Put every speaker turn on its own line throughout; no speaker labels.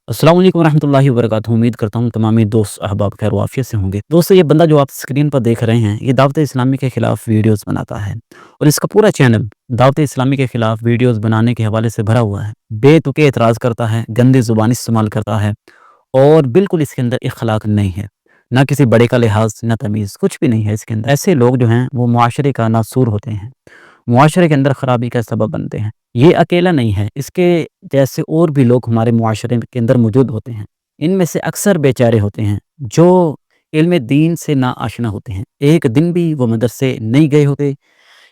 अस्सलाम वालेकुम रहमतुल्लाहि व बरकातहू। उम्मीद करता हूँ तमामी दोस्त अहबाब खैर वाफियत से होंगे। दोस्तों, ये बंदा जो आप स्क्रीन पर देख रहे हैं, ये दावत इस्लामी के खिलाफ वीडियोस बनाता है और इसका पूरा चैनल दावत इस्लामी के खिलाफ वीडियोस बनाने के हवाले से भरा हुआ है। बेतुके एतराज़ करता है, गंदी ज़ुबान इस्तेमाल करता है और बिल्कुल इसके अंदर इखलाक नहीं है। ना किसी बड़े का लिहाज, ना तमीज़, कुछ भी नहीं है इसके अंदर। ऐसे लोग जो हैं वो मुआशरे का नासूर होते हैं, मुआशरे के अंदर खराबी का सबब बनते हैं। ये अकेला नहीं है, इसके जैसे और भी लोग हमारे मुआशरे के अंदर मौजूद होते हैं। इनमें से अक्सर बेचारे होते हैं जो इल्म दीन से ना आशना होते हैं। एक दिन भी वो मदरसे नहीं गए होते,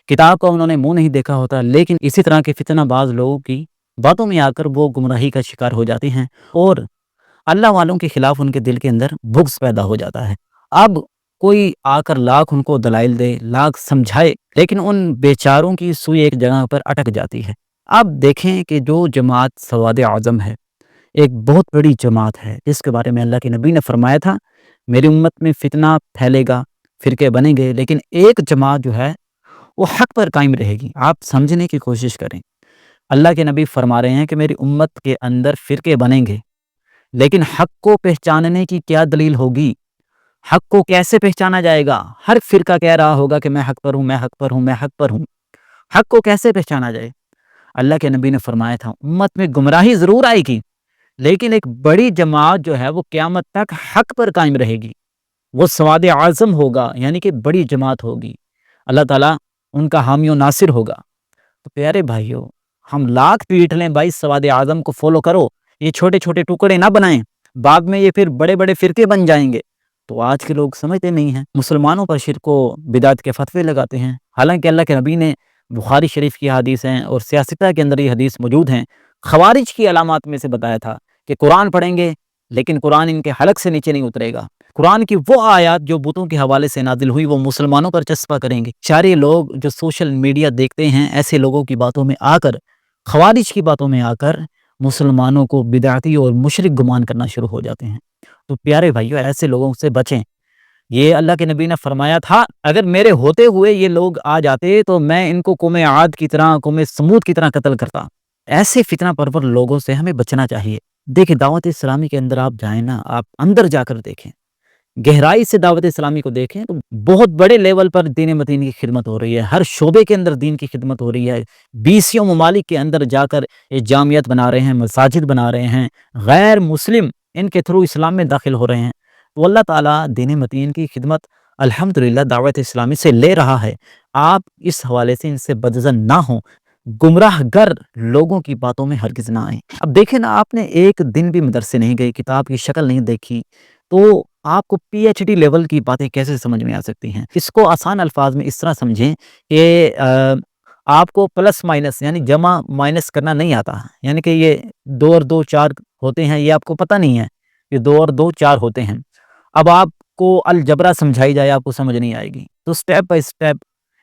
किताब का उन्होंने मुँह नहीं देखा होता, लेकिन इसी तरह के फितनाबाज़ लोगों की बातों में आकर वो गुमराही का शिकार हो जाते हैं और अल्लाह वालों के खिलाफ उनके दिल के अंदर बुग़्ज़ पैदा हो जाता है। अब कोई आकर लाख उनको दलाइल दे, लाख समझाए, लेकिन उन बेचारों की सुई एक जगह पर अटक जाती है। अब देखें कि जो जमात सवाद आज़म है, एक बहुत बड़ी जमात है, जिसके बारे में अल्लाह के नबी ने फरमाया था, मेरी उम्मत में फ़ितना फैलेगा, फ़िरके बनेंगे, लेकिन एक जमात जो है, वो हक़ पर कायम रहेगी। आप समझने की कोशिश करें। अल्लाह के नबी फरमा रहे हैं कि मेरी उम्मत के अंदर फ़िरके बनेंगे, लेकिन हक़ को पहचानने की क्या दलील होगी? हक़ को कैसे पहचाना जाएगा? हर फ़िरका कह रहा होगा कि मैं हक़ पर हूँ, मैं हक़ पर हूँ, मैं हक़ पर हूँ। हक़ को कैसे पहचाना जाए? अल्लाह के नबी ने फरमाया था, उम्मत में गुमराही ज़रूर आएगी, लेकिन एक बड़ी जमात जो है वो क़यामत तक हक़ पर कायम रहेगी। वो सवाद आज़म होगा, यानी कि बड़ी जमात होगी। अल्लाह ताला उनका हामी और नासिर होगा। तो प्यारे भाइयों, हम लाख पीट लें भाई, सवाद आज़म को फ़ॉलो करो, ये छोटे-छोटे टुकड़े ना बनाएँ, बाद में ये फिर बड़े-बड़े फ़िरके बन जाएँगे। तो आज के लोग समझते नहीं हैं, मुसलमानों पर शिर्क व बिदअत के फ़तवे लगाते हैं। हालाँकि अल्लाह के नबी ने बुखारी शरीफ की हदीस हैं और सियासत के अंदर ये हदीस मौजूद हैं, ख़वारिज की अलामात में से बताया था कि कुरान पढ़ेंगे, लेकिन कुरान इनके हलक से नीचे नहीं उतरेगा। कुरान की वो आयत जो बुतों के हवाले से नाज़िल हुई, वो मुसलमानों पर चस्पा करेंगे। सारे लोग जो सोशल मीडिया देखते हैं, ऐसे लोगों की बातों में आकर, ख़वारिज की बातों में आकर मुसलमानों को बिदअती और मुशरिक गुमान करना शुरू हो जाते हैं। तो प्यारे भाइयों, ऐसे लोगों से बचें। ये अल्लाह के नबी ने फरमाया था, अगर मेरे होते हुए ये लोग आ जाते तो मैं इनको कौम आद की तरह, कौम समूद की तरह कत्ल करता। ऐसे फितना परवर लोगों से हमें बचना चाहिए। देखिए, दावत इस्लामी के अंदर आप जाएँ ना, आप अंदर जाकर देखें, गहराई से दावत इस्लामी को देखें तो बहुत बड़े लेवल पर दीन मतीन की खिदमत हो रही है। हर शोबे के अंदर दीन की खिदमत हो रही है। 20 ममालिक के अंदर जाकर ये जामियात बना रहे हैं, मसाजिद बना रहे हैं, गैर मुस्लिम इनके थ्रू इस्लाम में दाखिल हो रहे हैं। तो अल्लाह ताला दीन मतीन की खिदमत अल्हम्दुलिल्लाह दावत इस्लामी से ले रहा है। आप इस हवाले से इनसे बदज़न ना हों, गुमराहगर लोगों की बातों में हरगिज़ ना आएँ। अब देखें ना, आपने एक दिन भी मदरसे नहीं गए, किताब की शक्ल नहीं देखी, तो आपको पीएचडी लेवल की बातें कैसे समझ में आ सकती हैं? इसको आसान अल्फाज में इस तरह समझें कि आपको प्लस माइनस यानी जमा माइनस करना नहीं आता, यानी कि ये 2 और 2 4 होते हैं, ये आपको पता नहीं है कि 2 और 2 4 होते हैं। अब आपको अलजबरा समझाई जाए, आपको समझ नहीं आएगी। तो स्टेप बाय स्टेप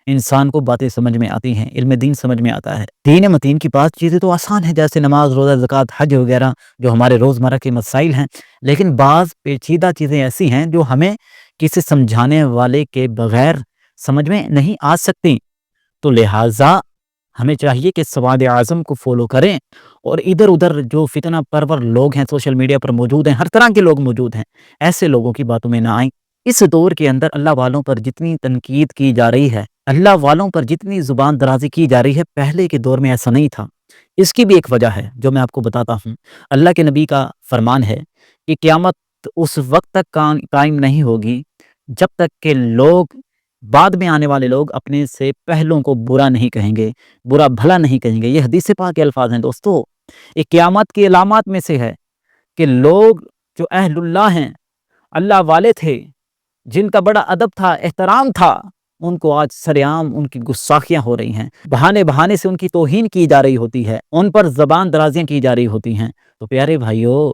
इंसान को बातें समझ में आती हैं, इल्म दीन समझ में आता है। दीन मतीन की बात चीज़ें तो आसान है, जैसे नमाज, रोज़ा, ज़कात, हज वगैरह जो हमारे रोज़मर्रा के मसाइल हैं, लेकिन बाज़ पेचीदा चीज़ें ऐसी हैं जो हमें किसी समझाने वाले के बगैर समझ में नहीं आ सकती। तो लिहाजा हमें चाहिए कि सवाद आज़म को फ़ॉलो करें और इधर-उधर जो फितना परवर लोग हैं, सोशल मीडिया पर मौजूद हैं, हर तरह के लोग मौजूद हैं, ऐसे लोगों की बातों में ना आएँ। इस दौर के अंदर अल्लाह वालों पर जितनी तनकीद की जा रही है, अल्लाह वालों पर जितनी ज़ुबान दराज़ी की जा रही है, पहले के दौर में ऐसा नहीं था। इसकी भी एक वजह है जो मैं आपको बताता हूँ। अल्लाह के नबी का फरमान है कि क़यामत उस वक़्त तक कायम नहीं होगी जब तक कि लोग, बाद में आने वाले लोग अपने से पहलों को बुरा नहीं कहेंगे, बुरा भला नहीं कहेंगे। ये हदीस पाक के अल्फाज हैं दोस्तों। ये क़यामत की अलामत में से है कि लोग जो अहलुल्लाह हैं, अल्लाह वाले थे, जिनका बड़ा अदब था, एहतराम था, उनको आज सरेआम उनकी गुस्ताखियाँ हो रही हैं। बहाने-बहाने से उनकी तौहीन की जा रही होती है, उन पर ज़बान दराज़ियाँ की जा रही होती हैं। तो प्यारे भाइयों,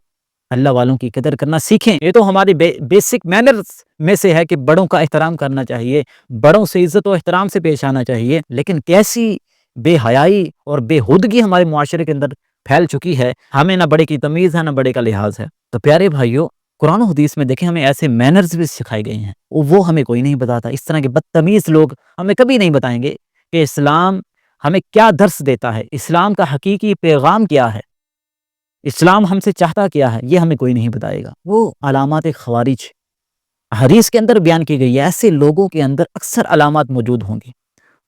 अल्लाह वालों की कदर करना सीखें। ये तो हमारी बेसिक मैनर्स में से है कि बड़ों का एहतराम करना चाहिए, बड़ों से इज़्ज़त और एहतराम से पेश आना चाहिए। लेकिन कैसी बेहयाई और बेहुदगी हमारे मुआशरे के अंदर फैल चुकी है, हमें ना बड़े की तमीज़ है, ना बड़े का लिहाज है। तो प्यारे भाइयों, कुरान और हदीस में देखें हमें ऐसे मैनर्स भी सिखाए गए हैं, वो हमें कोई नहीं बताता। इस तरह के बदतमीज़ लोग हमें कभी नहीं बताएँगे कि इस्लाम हमें क्या दर्स देता है, इस्लाम का हकीकी पैगाम क्या है। اسلام ہم سے چاہتا کیا ہے یہ ہمیں کوئی نہیں بتائے گا۔ وہ علامات خوارج حدیث کے اندر بیان کی گئی ہے، ایسے لوگوں کے اندر اکثر علامات موجود ہوں گی،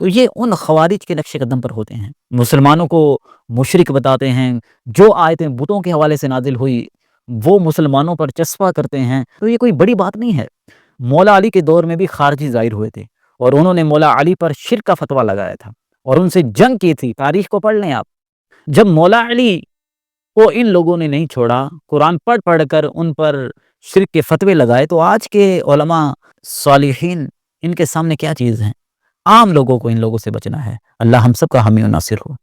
تو یہ ان خوارج کے نقش قدم پر ہوتے ہیں، مسلمانوں کو مشرک بتاتے ہیں، جو آیتیں بتوں کے حوالے سے نازل ہوئی وہ مسلمانوں پر چسپاں کرتے ہیں، تو یہ کوئی بڑی بات نہیں ہے۔ مولا علی کے دور میں بھی خارجی ظاہر ہوئے تھے اور انہوں نے مولا علی پر شرک کا فتویٰ لگایا تھا اور ان سے جنگ کی تھی، تاریخ کو پڑھ لیں آپ۔ جب مولا علی کو ان لوگوں نے نہیں چھوڑا، قرآن پڑھ پڑھ کر ان پر شرک کے فتوے لگائے، تو آج کے علماء صالحین ان کے سامنے کیا چیز ہیں؟ عام لوگوں کو ان لوگوں سے بچنا ہے۔ اللہ ہم سب کا حامی و ناصر ہو۔